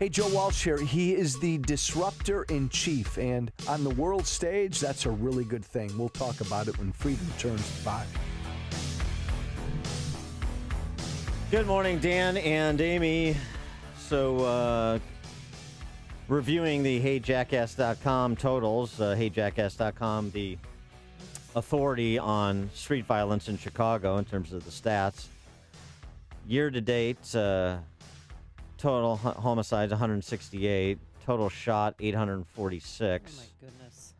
Hey, Joe Walsh here. He is the disruptor in chief, and on the world stage, that's a really good thing. We'll talk about it when Freedom turns 5. Good morning, Dan and Amy. So, reviewing the HeyJackass.com totals. HeyJackass.com, the authority on street violence in Chicago in terms of the stats. Year to date, total homicides 168, total shot 846. Oh, my goodness.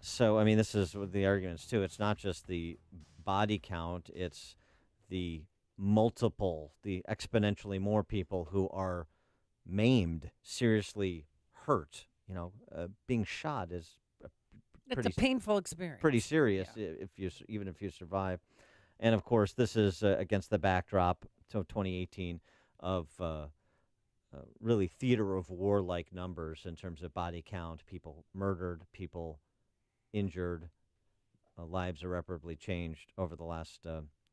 So, I mean, this is with the arguments, too. It's not just the body count, it's the the exponentially more people who are maimed, seriously hurt. You know, being shot is It's a painful experience. pretty serious even if you survive. And, of course, this is against the backdrop to 2018 of really theater of war-like numbers in terms of body count, people murdered, people injured, lives irreparably changed over the last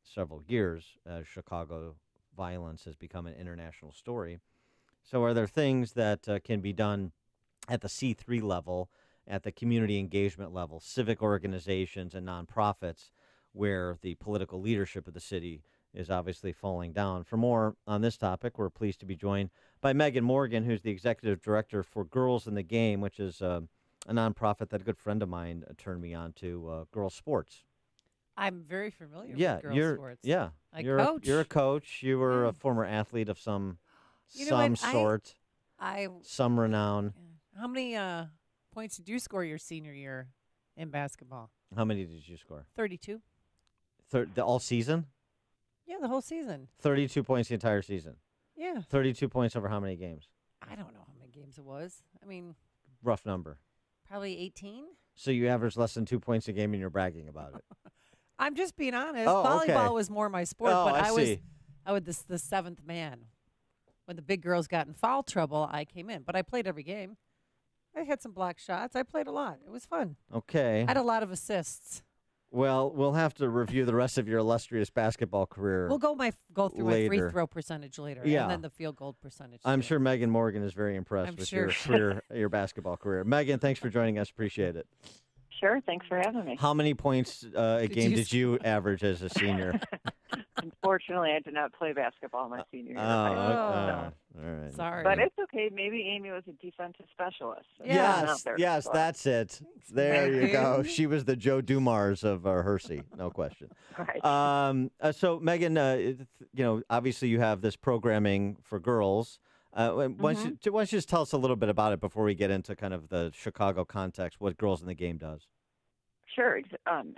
several years as Chicago violence has become an international story. So are there things that can be done at the C3 level, at the community engagement level, civic organizations and nonprofits, where the political leadership of the city is obviously falling down? For more on this topic, we're pleased to be joined by Meghan Morgan, who's the executive director for Girls in the Game, which is a nonprofit that a good friend of mine turned me on to, girls sports. I'm very familiar with girls sports. Yeah, I coach. You're a coach. You were a former athlete of some sort, some renown. How many points did you score your senior year in basketball? How many did you score? 32. All season? Yeah, the whole season. 32 points the entire season. Yeah. 32 points over how many games? I don't know how many games it was. I mean, rough number. Probably 18. So you average less than 2 points a game and you're bragging about it. I'm just being honest. Oh, Volleyball okay. was more my sport, Oh, but I see. I was the seventh man. When the big girls got in foul trouble, I came in. But I played every game. I had some block shots. I played a lot. It was fun. Okay. I had a lot of assists. Well, we'll have to review the rest of your illustrious basketball career. We'll go through later. my free throw percentage later, Yeah. and then the field goal percentage. I'm too. sure Meghan Morgan is very impressed with your career, your basketball career. Meghan, thanks for joining us. Appreciate it. Sure. Thanks for having me. How many points a game did you average as a senior? Unfortunately, I did not play basketball my senior year. All right. Sorry. But it's okay. Maybe Amy was a defensive specialist. So Yes, that's it. There Thank you go. you. She was the Joe Dumars of Hersey, no question. Right. So, Meghan, obviously you have this programming for girls. Why don't you just tell us a little bit about it before we get into kind of the Chicago context, what Girls in the Game does? Sure.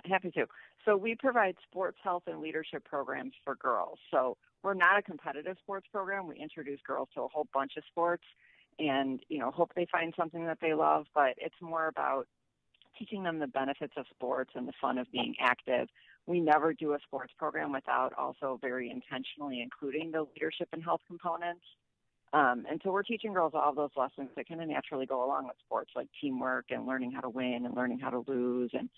Happy to. So we provide sports health and leadership programs for girls. So we're not a competitive sports program. We introduce girls to a whole bunch of sports and, hope they find something that they love. But it's more about teaching them the benefits of sports and the fun of being active. We never do a sports program without also very intentionally including the leadership and health components. And so we're teaching girls all of those lessons that kind of naturally go along with sports, like teamwork and learning how to win and learning how to lose and,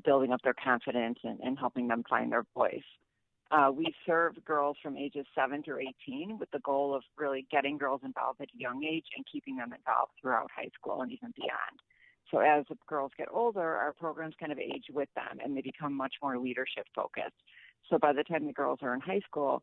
building up their confidence and helping them find their voice. We serve girls from ages 7 through 18 with the goal of really getting girls involved at a young age and keeping them involved throughout high school and even beyond. So as the girls get older, our programs kind of age with them and they become much more leadership focused. So by the time the girls are in high school,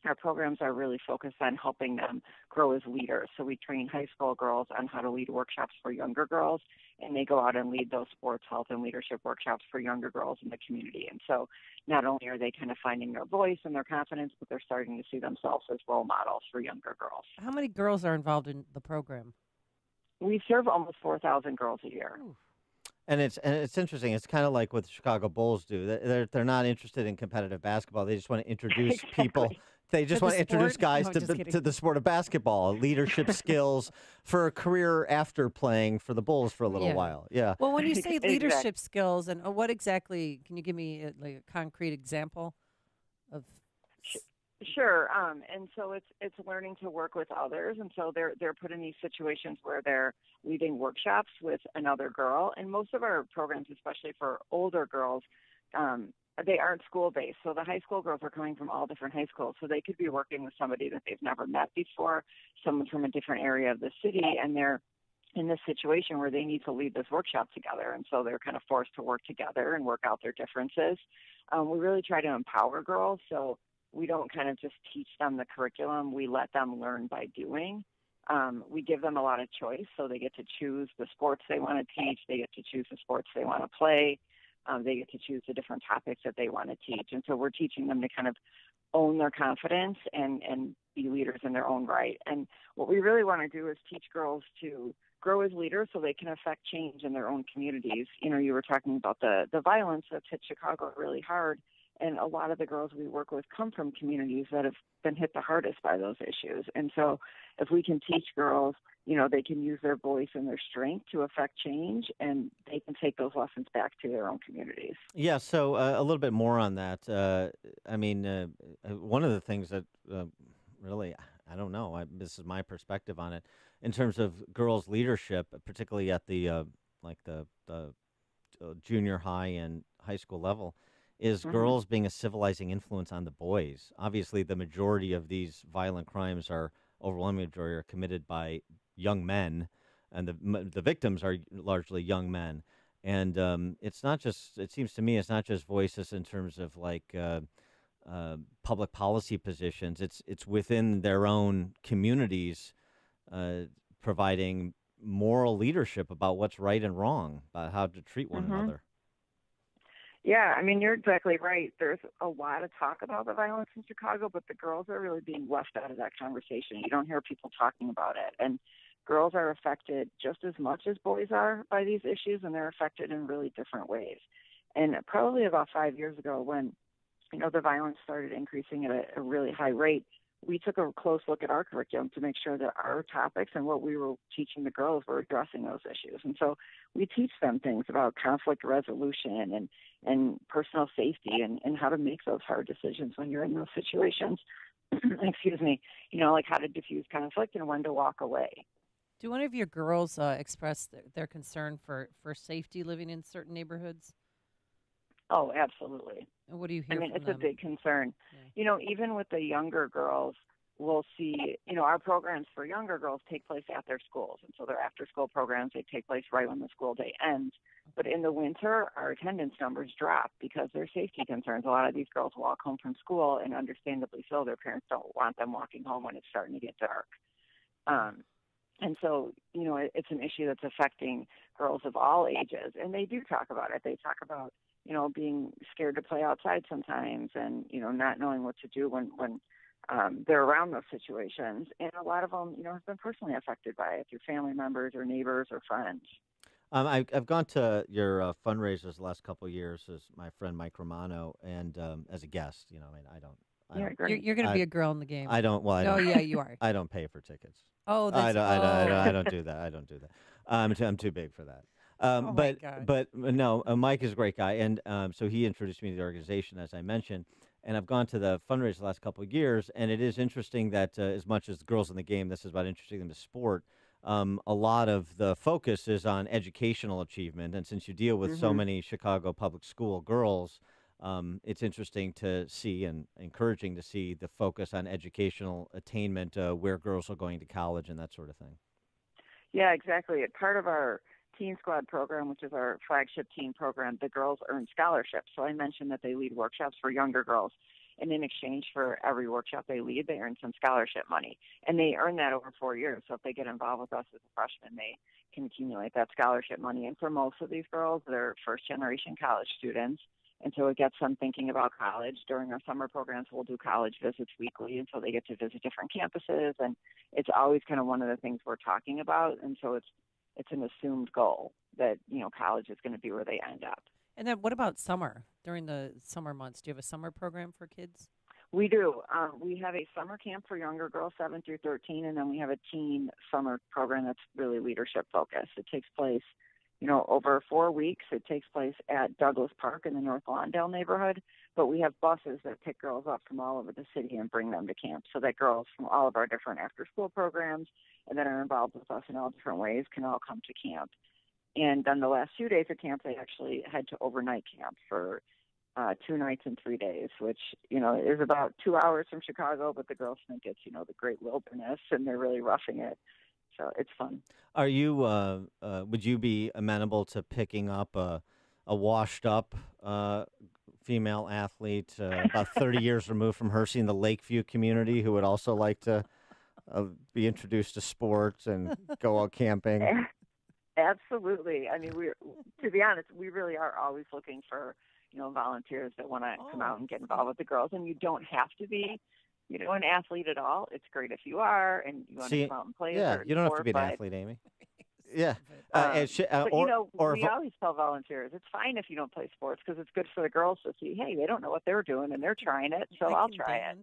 our programs are really focused on helping them grow as leaders. So we train high school girls on how to lead workshops for younger girls, and they go out and lead those sports health and leadership workshops for younger girls in the community. And so not only are they kind of finding their voice and their confidence, but they're starting to see themselves as role models for younger girls. How many girls are involved in the program? We serve almost 4,000 girls a year. Ooh. And it's interesting. It's kind of like what the Chicago Bulls do. They're not interested in competitive basketball. They just want to introduce people. They just want to introduce guys to the sport of basketball, leadership skills for a career after playing for the Bulls for a little while. Yeah. Well, when you say leadership skills, and what exactly, can you give me a concrete example of? Sure. And so it's learning to work with others. And so they're put in these situations where they're leading workshops with another girl. And most of our programs, especially for older girls, they aren't school-based. So the high school girls are coming from all different high schools. So they could be working with somebody that they've never met before, someone from a different area of the city, and they're in this situation where they need to lead this workshop together. And so they're kind of forced to work together and work out their differences. We really try to empower girls. So we don't kind of just teach them the curriculum. We let them learn by doing. We give them a lot of choice. So they get to choose the sports they want to teach. They get to choose the sports they want to play. They get to choose the different topics that they want to teach. And so we're teaching them to kind of own their confidence and be leaders in their own right. And what we really want to do is teach girls to grow as leaders so they can affect change in their own communities. You know, you were talking about the violence that's hit Chicago really hard. And a lot of the girls we work with come from communities that have been hit the hardest by those issues. And so if we can teach girls, you know, they can use their voice and their strength to affect change, and they can take those lessons back to their own communities. Yeah, so a little bit more on that. One of the things that really, I don't know, this is my perspective on it, in terms of girls' leadership, particularly at the junior high and high school level, is girls being a civilizing influence on the boys. Obviously, the majority of these violent crimes overwhelming majority are committed by young men, and the victims are largely young men. And it's not just, it seems to me, it's not just voices in terms of like public policy positions. It's within their own communities, providing moral leadership about what's right and wrong, about how to treat one another. Yeah, I mean, you're exactly right. There's a lot of talk about the violence in Chicago, but the girls are really being left out of that conversation. You don't hear people talking about it. And girls are affected just as much as boys are by these issues, and they're affected in really different ways. And probably about 5 years ago when, you know, the violence started increasing at a really high rate, we took a close look at our curriculum to make sure that our topics and what we were teaching the girls were addressing those issues. And so we teach them things about conflict resolution and personal safety and how to make those hard decisions when you're in those situations. Excuse me, you know, like how to diffuse conflict and when to walk away. Do one of your girls express their concern for safety living in certain neighborhoods? Oh, absolutely. And what do you hear from it's them? A big concern. Yeah. You know, even with the younger girls, we'll see, you know, our programs for younger girls take place at their schools. And so their after-school programs, they take place right when the school day ends. But in the winter, our attendance numbers drop because there's safety concerns. A lot of these girls walk home from school, and understandably so, their parents don't want them walking home when it's starting to get dark. And so, you know, it's an issue that's affecting girls of all ages. And they do talk about it. They talk about, you know, being scared to play outside sometimes and, you know, not knowing what to do when they're around those situations. And a lot of them, you know, have been personally affected by it through family members or neighbors or friends. I've gone to your fundraisers the last couple of years as my friend Mike Romano and as a guest. You know, I mean, I don't. You're going to be a girl in the game. I don't. Well, I no, don't, yeah, you are. I don't pay for tickets. Oh, that's I don't do that. I don't do that. I'm too big for that. But no, Mike is a great guy, and so he introduced me to the organization, as I mentioned, and I've gone to the fundraiser the last couple of years, and it is interesting that as much as girls in the game, this is about introducing them to sport. A lot of the focus is on educational achievement, and since you deal with so many Chicago public school girls, it's interesting to see and encouraging to see the focus on educational attainment, where girls are going to college and that sort of thing. Yeah, exactly. Part of our Teen Squad program, which is our flagship teen program, the girls earn scholarships. So I mentioned that they lead workshops for younger girls. And in exchange for every workshop they lead, they earn some scholarship money. And they earn that over 4 years. So if they get involved with us as a freshman, they can accumulate that scholarship money. And for most of these girls, they're first-generation college students. And so it gets them thinking about college. During our summer programs, we'll do college visits weekly, and so they get to visit different campuses. And it's always kind of one of the things we're talking about. And so it's an assumed goal that, you know, college is going to be where they end up. And then what about summer? During the summer months, do you have a summer program for kids? We do. We have a summer camp for younger girls, 7 through 13, and then we have a teen summer program that's really leadership focused. It takes place, you know, over 4 weeks. It takes place at Douglas Park in the North Lawndale neighborhood, but we have buses that pick girls up from all over the city and bring them to camp so that girls from all of our different after-school programs and that are involved with us in all different ways can all come to camp. And then the last few days of camp, they actually head to overnight camp for 2 nights and 3 days, which, is about 2 hours from Chicago, but the girls think it's, the great wilderness, and they're really roughing it. So it's fun. Are you? Would you be amenable to picking up a washed-up female athlete, about 30 years removed from Hershey in the Lakeview community, who would also like to be introduced to sports and go out camping? Absolutely. I mean, to be honest, we really are always looking for, volunteers that want to come out and get involved with the girls. And you don't have to be, an athlete at all. It's great if you are and you want to come out and play. Yeah, you don't have to be an athlete, Amy. Yeah. We always tell volunteers, it's fine if you don't play sports because it's good for the girls to see, hey, they don't know what they're doing and they're trying it, so I'll try it.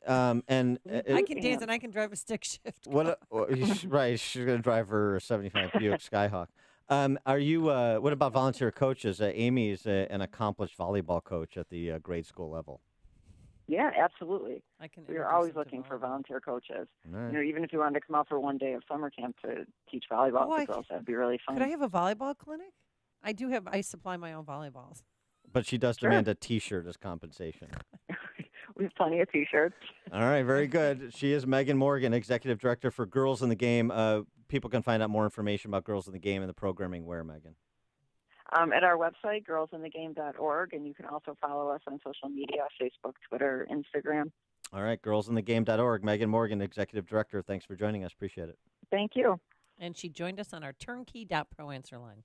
I can dance and I can drive a stick shift. Right, she's going to drive her 75 Buick Skyhawk. Are you? What about volunteer coaches? Amy is an accomplished volleyball coach at the grade school level. Yeah, absolutely. We're always looking for volleyball. volunteer coaches. Right. Even if you wanted to come out for one day of summer camp to teach volleyball to the girls, that'd be really fun. Could I have a volleyball clinic? I supply my own volleyballs. But she does demand a T-shirt as compensation. We have plenty of T-shirts. All right, very good. She is Meghan Morgan, Executive Director for Girls in the Game. People can find out more information about Girls in the Game and the programming where, Meghan? At our website, girlsinthegame.org, and you can also follow us on social media, Facebook, Twitter, Instagram. All right, girlsinthegame.org. Meghan Morgan, Executive Director. Thanks for joining us. Appreciate it. Thank you. And she joined us on our turnkey.pro answer line.